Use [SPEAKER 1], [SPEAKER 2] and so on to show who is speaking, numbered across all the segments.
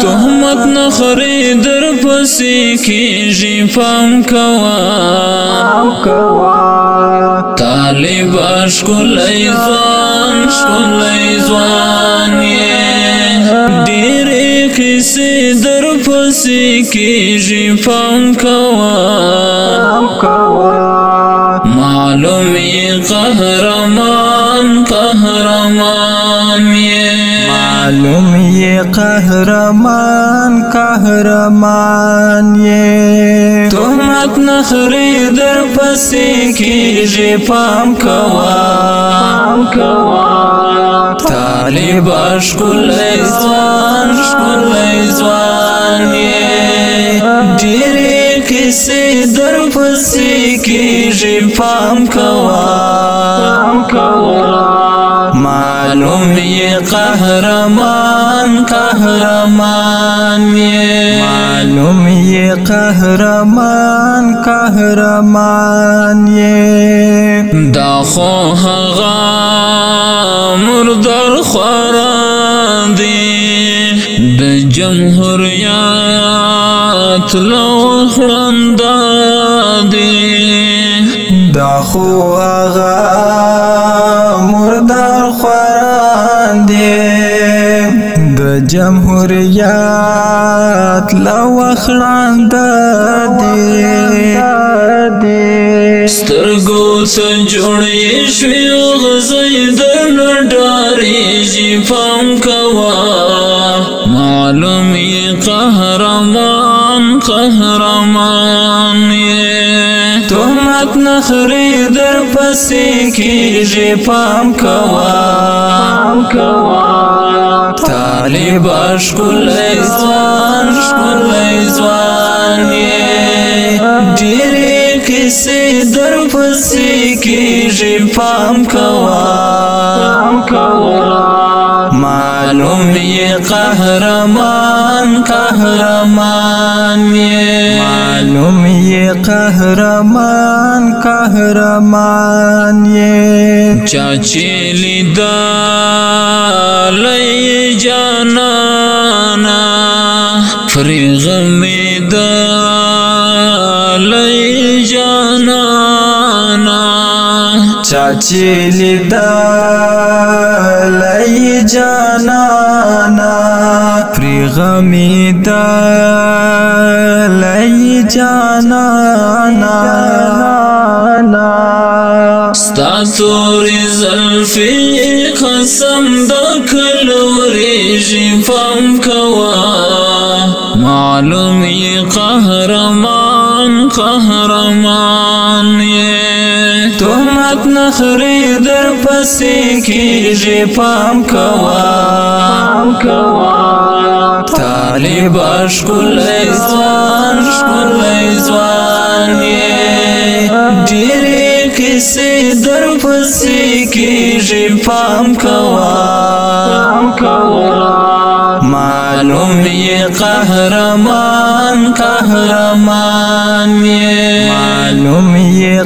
[SPEAKER 1] تهمت نخری در پسی کیجی پام کوا طالب اشکلی زوان دیری کسی در پسی کیجی پام کوا معلومی قهرمان
[SPEAKER 2] معلومی قهرمان یہ
[SPEAKER 1] تهمت نخری در پسی کیجی پام کوا طالب اشکلی زوان دیری کسی در پسی کیجی پام کوا معلوم یہ قهرمان
[SPEAKER 2] معلوم یہ قهرمان یہ
[SPEAKER 1] دا خو هغه مردار خوران دی د جمهوریت لوخړن دی
[SPEAKER 2] دا خو هغه مردار خوران دی د جمهوریت لوخړن دی
[SPEAKER 1] سترګو ته جوړې شوې غزې درنه ډارېږي پام کوه معلوم یې قهرمان یې تهمت نخرې در پسې کېږي پام کوه طالب ښکلی ځوان یې ډېرې کیسې در پسې کېږي پام کوه معلوم یې قهرمان یې
[SPEAKER 2] معلوم یې قهرمان یې
[SPEAKER 1] چا چې لیدلی جانانا فریغ مې دلی جانانا
[SPEAKER 2] چا چې لیدلی جانانا فریغ مې دلی جانانا
[SPEAKER 1] ستا تورې زلفې قسم د کله ورېږي پام کوه معلوم یې قهرمان یې تهمت نخرې در پسې کېږي پام کوه طالب ښکلی ځوان یې ډېرې کیسې در پسې کېږي پام کوه معلوم یې قهرمان یې
[SPEAKER 2] معلوم یې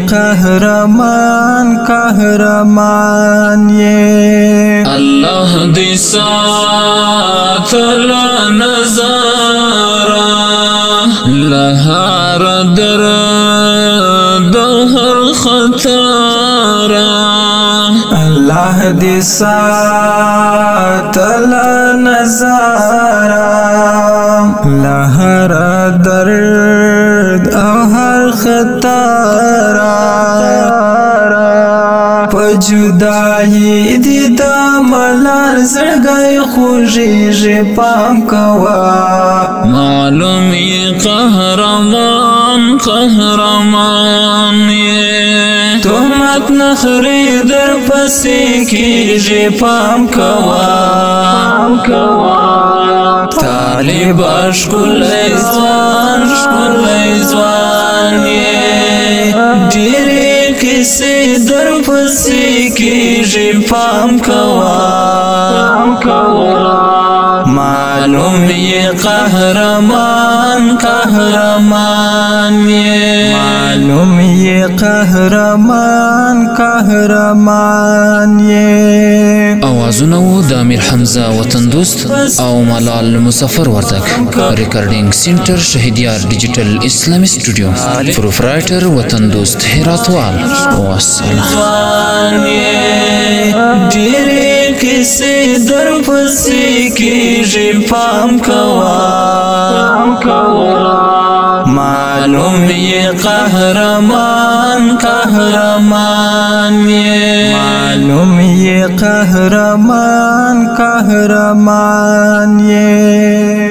[SPEAKER 2] قهرمان یې
[SPEAKER 1] الله دې ساتله نظاره له هر درد هر خطره
[SPEAKER 2] الله دې ساتله نظاره له هر درد او هر خطره په جدایي دې د ملال زړګی خوږېږي پام کوه
[SPEAKER 1] معلوم یې قهرمان یې تهمت نخرې در پسې کېږي پام کوه طالب ښکلی ځوان یې ډېرې کیسې در پسې کېږي پام کوه معلوم یې قهرمان یې
[SPEAKER 2] معلوم یې قهرمان یې
[SPEAKER 1] आवाजونه وو د امیر حمزه وطن دوست او ملال مظفر وردک ریکارډینګ سنټر شهیدیار ډیجیټل اسلامي سټوډیو پروف رائټر وطن دوست هراتوال والسلام ډېرې کیسې در پسې کېږي پام کوه معلوم یې قهرمان یې
[SPEAKER 2] معلوم یې قهرمان یې